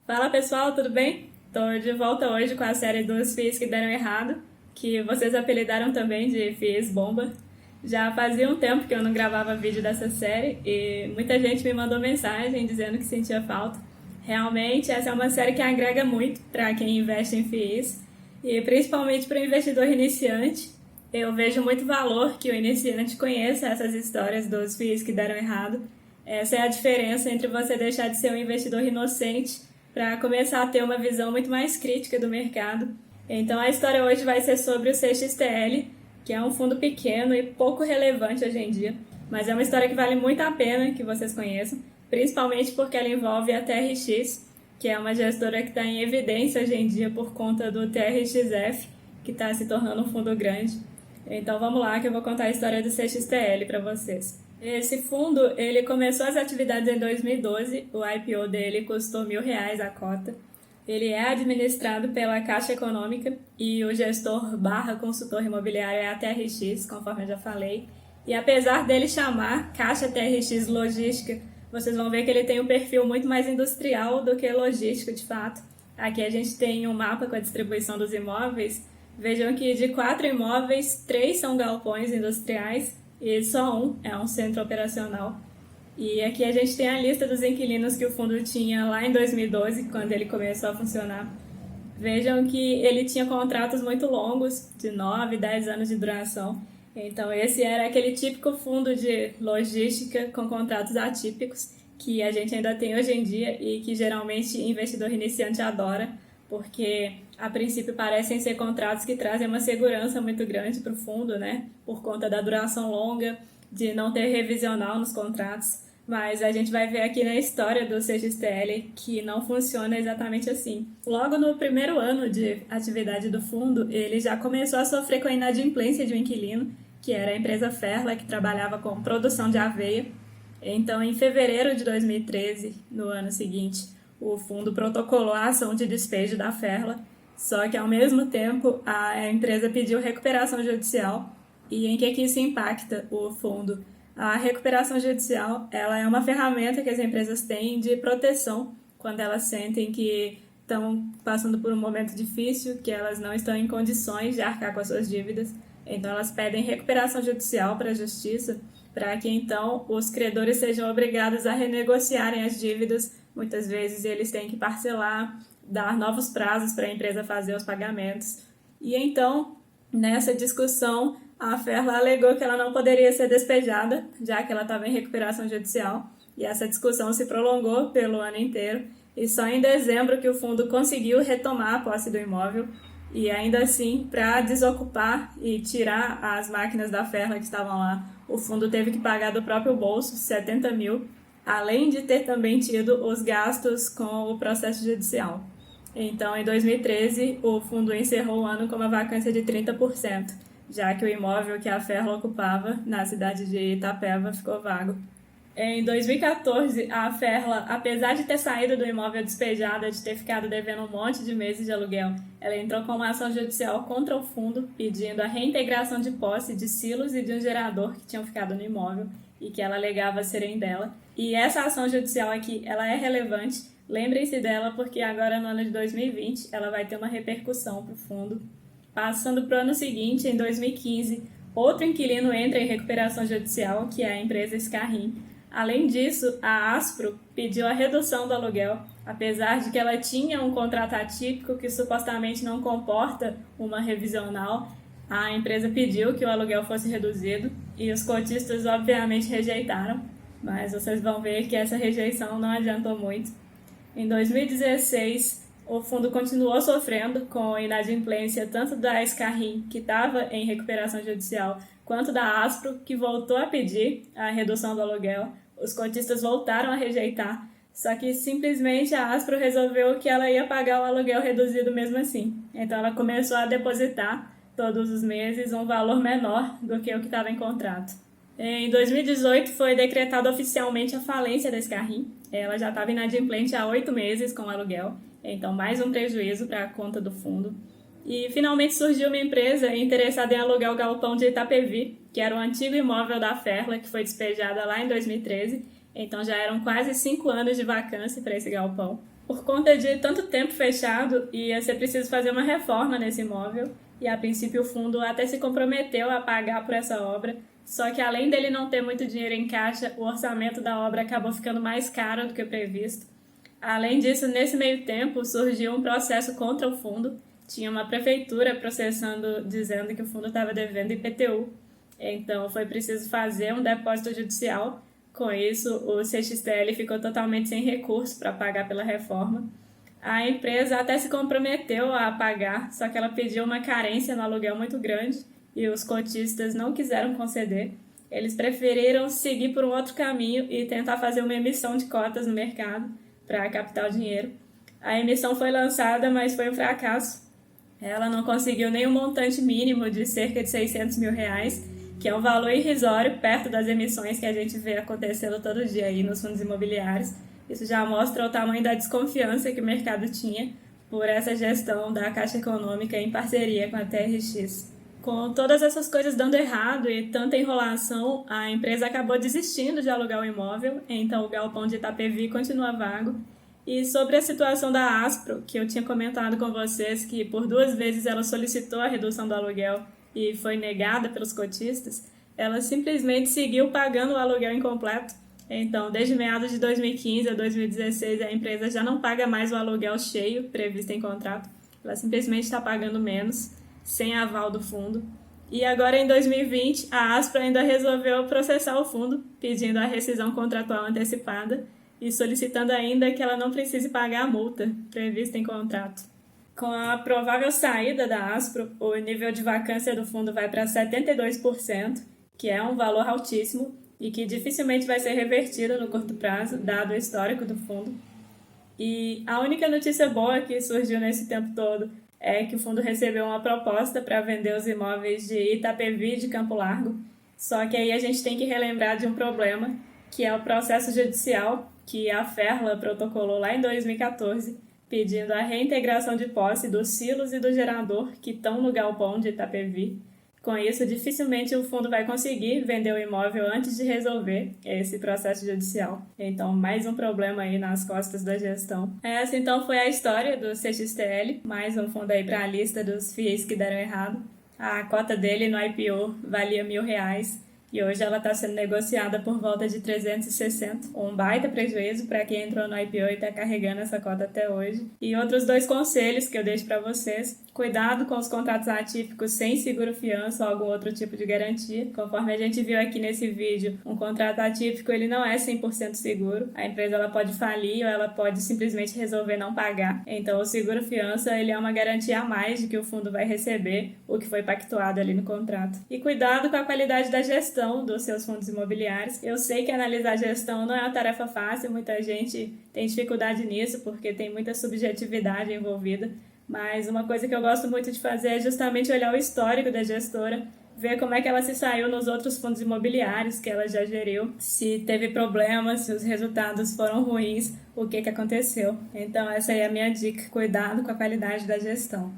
Fala pessoal, tudo bem? Tô de volta hoje com a série dos FIIs que deram errado, que vocês apelidaram também de FIIs Bomba. Já fazia um tempo que eu não gravava vídeo dessa série e muita gente me mandou mensagem dizendo que sentia falta. Realmente, essa é uma série que agrega muito para quem investe em FIIs e principalmente para o investidor iniciante. Eu vejo muito valor que o iniciante conheça essas histórias dos FIIs que deram errado. Essa é a diferença entre você deixar de ser um investidor inocente para começar a ter uma visão muito mais crítica do mercado. Então a história hoje vai ser sobre o CXTL, que é um fundo pequeno e pouco relevante hoje em dia, mas é uma história que vale muito a pena que vocês conheçam, principalmente porque ela envolve a TRX, que é uma gestora que está em evidência hoje em dia por conta do TRXF, que está se tornando um fundo grande. Então vamos lá que eu vou contar a história do CXTL para vocês. Esse fundo, ele começou as atividades em 2012, o IPO dele custou R$ 1.000 a cota. Ele é administrado pela Caixa Econômica e o gestor barra consultor imobiliário é a TRX, conforme eu já falei. E apesar dele chamar Caixa TRX Logística, vocês vão ver que ele tem um perfil muito mais industrial do que logístico de fato. Aqui a gente tem um mapa com a distribuição dos imóveis. Vejam que de 4 imóveis, 3 são galpões industriais e só um é um centro operacional. E aqui a gente tem a lista dos inquilinos que o fundo tinha lá em 2012, quando ele começou a funcionar. Vejam que ele tinha contratos muito longos, de 9, 10 anos de duração. Então esse era aquele típico fundo de logística com contratos atípicos que a gente ainda tem hoje em dia e que geralmente investidor iniciante adora, porque a princípio parecem ser contratos que trazem uma segurança muito grande para o fundo, né? Por conta da duração longa, de não ter revisional nos contratos. Mas a gente vai ver aqui na história do CXTL que não funciona exatamente assim. Logo no primeiro ano de atividade do fundo, ele já começou a sofrer com a inadimplência de um inquilino, que era a empresa Ferla, que trabalhava com produção de aveia. Então, em fevereiro de 2013, no ano seguinte, o fundo protocolou a ação de despejo da Ferla, só que ao mesmo tempo a empresa pediu recuperação judicial. E em que isso impacta o fundo? A recuperação judicial, ela é uma ferramenta que as empresas têm de proteção quando elas sentem que estão passando por um momento difícil, que elas não estão em condições de arcar com as suas dívidas. Então elas pedem recuperação judicial para a justiça, para que então os credores sejam obrigados a renegociarem as dívidas. Muitas vezes eles têm que parcelar, dar novos prazos para a empresa fazer os pagamentos. E então, nessa discussão, a Ferla alegou que ela não poderia ser despejada, já que ela estava em recuperação judicial, e essa discussão se prolongou pelo ano inteiro, e só em dezembro que o fundo conseguiu retomar a posse do imóvel, e ainda assim, para desocupar e tirar as máquinas da Ferla que estavam lá, o fundo teve que pagar do próprio bolso 70 mil, além de ter também tido os gastos com o processo judicial. Então, em 2013, o fundo encerrou o ano com uma vacância de 30%, já que o imóvel que a Ferla ocupava na cidade de Itapeva ficou vago. Em 2014, a Ferla, apesar de ter saído do imóvel despejada, de ter ficado devendo um monte de meses de aluguel, ela entrou com uma ação judicial contra o fundo, pedindo a reintegração de posse de silos e de um gerador que tinham ficado no imóvel e que ela alegava serem dela. E essa ação judicial aqui, ela é relevante. Lembrem-se dela porque agora no ano de 2020 ela vai ter uma repercussão para o fundo. Passando para o ano seguinte, em 2015, outro inquilino entra em recuperação judicial, que é a empresa Scarrim. Além disso, a Aspro pediu a redução do aluguel, apesar de que ela tinha um contrato atípico que supostamente não comporta uma revisional. A empresa pediu que o aluguel fosse reduzido e os cotistas obviamente rejeitaram, mas vocês vão ver que essa rejeição não adiantou muito. Em 2016, o fundo continuou sofrendo com a inadimplência tanto da Scarrim, que estava em recuperação judicial, quanto da Aspro, que voltou a pedir a redução do aluguel. Os cotistas voltaram a rejeitar, só que simplesmente a Aspro resolveu que ela ia pagar o aluguel reduzido mesmo assim. Então ela começou a depositar todos os meses um valor menor do que o que estava em contrato. Em 2018 foi decretada oficialmente a falência da Scarrim. Ela já estava inadimplente há 8 meses com o aluguel, então mais um prejuízo para a conta do fundo. E finalmente surgiu uma empresa interessada em alugar o galpão de Itapevi, que era o antigo imóvel da Ferla, que foi despejada lá em 2013. Então já eram quase 5 anos de vacância para esse galpão. Por conta de tanto tempo fechado, ia ser preciso fazer uma reforma nesse imóvel, e a princípio o fundo até se comprometeu a pagar por essa obra, só que além dele não ter muito dinheiro em caixa, o orçamento da obra acabou ficando mais caro do que previsto. Além disso, nesse meio tempo, surgiu um processo contra o fundo. Tinha uma prefeitura processando, dizendo que o fundo estava devendo IPTU. Então, foi preciso fazer um depósito judicial. Com isso, o CXTL ficou totalmente sem recurso para pagar pela reforma. A empresa até se comprometeu a pagar, só que ela pediu uma carência no aluguel muito grande e os cotistas não quiseram conceder. Eles preferiram seguir por um outro caminho e tentar fazer uma emissão de cotas no mercado para captar o dinheiro. A emissão foi lançada, mas foi um fracasso. Ela não conseguiu nem um montante mínimo de cerca de R$600 mil, que é um valor irrisório perto das emissões que a gente vê acontecendo todo dia aí nos fundos imobiliários. Isso já mostra o tamanho da desconfiança que o mercado tinha por essa gestão da Caixa Econômica em parceria com a TRX. Com todas essas coisas dando errado e tanta enrolação, a empresa acabou desistindo de alugar o imóvel, então o galpão de Itapevi continua vago. E sobre a situação da Aspro, que eu tinha comentado com vocês que por 2 vezes ela solicitou a redução do aluguel e foi negada pelos cotistas, ela simplesmente seguiu pagando o aluguel incompleto. Então, desde meados de 2015 a 2016, a empresa já não paga mais o aluguel cheio previsto em contrato, ela simplesmente está pagando menos, sem aval do fundo. E agora, em 2020, a Aspro ainda resolveu processar o fundo, pedindo a rescisão contratual antecipada e solicitando ainda que ela não precise pagar a multa prevista em contrato. Com a provável saída da Aspro, o nível de vacância do fundo vai para 72%, que é um valor altíssimo e que dificilmente vai ser revertido no curto prazo, dado o histórico do fundo. E a única notícia boa que surgiu nesse tempo todo é que o fundo recebeu uma proposta para vender os imóveis de Itapevi e de Campo Largo, só que aí a gente tem que relembrar de um problema, que é o processo judicial que a Ferla protocolou lá em 2014, pedindo a reintegração de posse dos silos e do gerador que estão no galpão de Itapevi. Com isso, dificilmente o fundo vai conseguir vender o imóvel antes de resolver esse processo judicial. Então, mais um problema aí nas costas da gestão. Essa, então, foi a história do CXTL, mais um fundo aí para a lista dos FIIs que deram errado. A cota dele no IPO valia R$1.000 e hoje ela está sendo negociada por volta de 360, um baita prejuízo para quem entrou no IPO e está carregando essa cota até hoje. E outros 2 conselhos que eu deixo para vocês: cuidado com os contratos atípicos sem seguro-fiança ou algum outro tipo de garantia. Conforme a gente viu aqui nesse vídeo, um contrato atípico ele não é 100% seguro. A empresa ela pode falir ou ela pode simplesmente resolver não pagar. Então o seguro-fiança ele é uma garantia a mais de que o fundo vai receber o que foi pactuado ali no contrato. E cuidado com a qualidade da gestão dos seus fundos imobiliários. Eu sei que analisar a gestão não é uma tarefa fácil, muita gente tem dificuldade nisso porque tem muita subjetividade envolvida, mas uma coisa que eu gosto muito de fazer é justamente olhar o histórico da gestora, ver como é que ela se saiu nos outros fundos imobiliários que ela já geriu, se teve problemas, se os resultados foram ruins, o que aconteceu. Então essa aí é a minha dica: cuidado com a qualidade da gestão.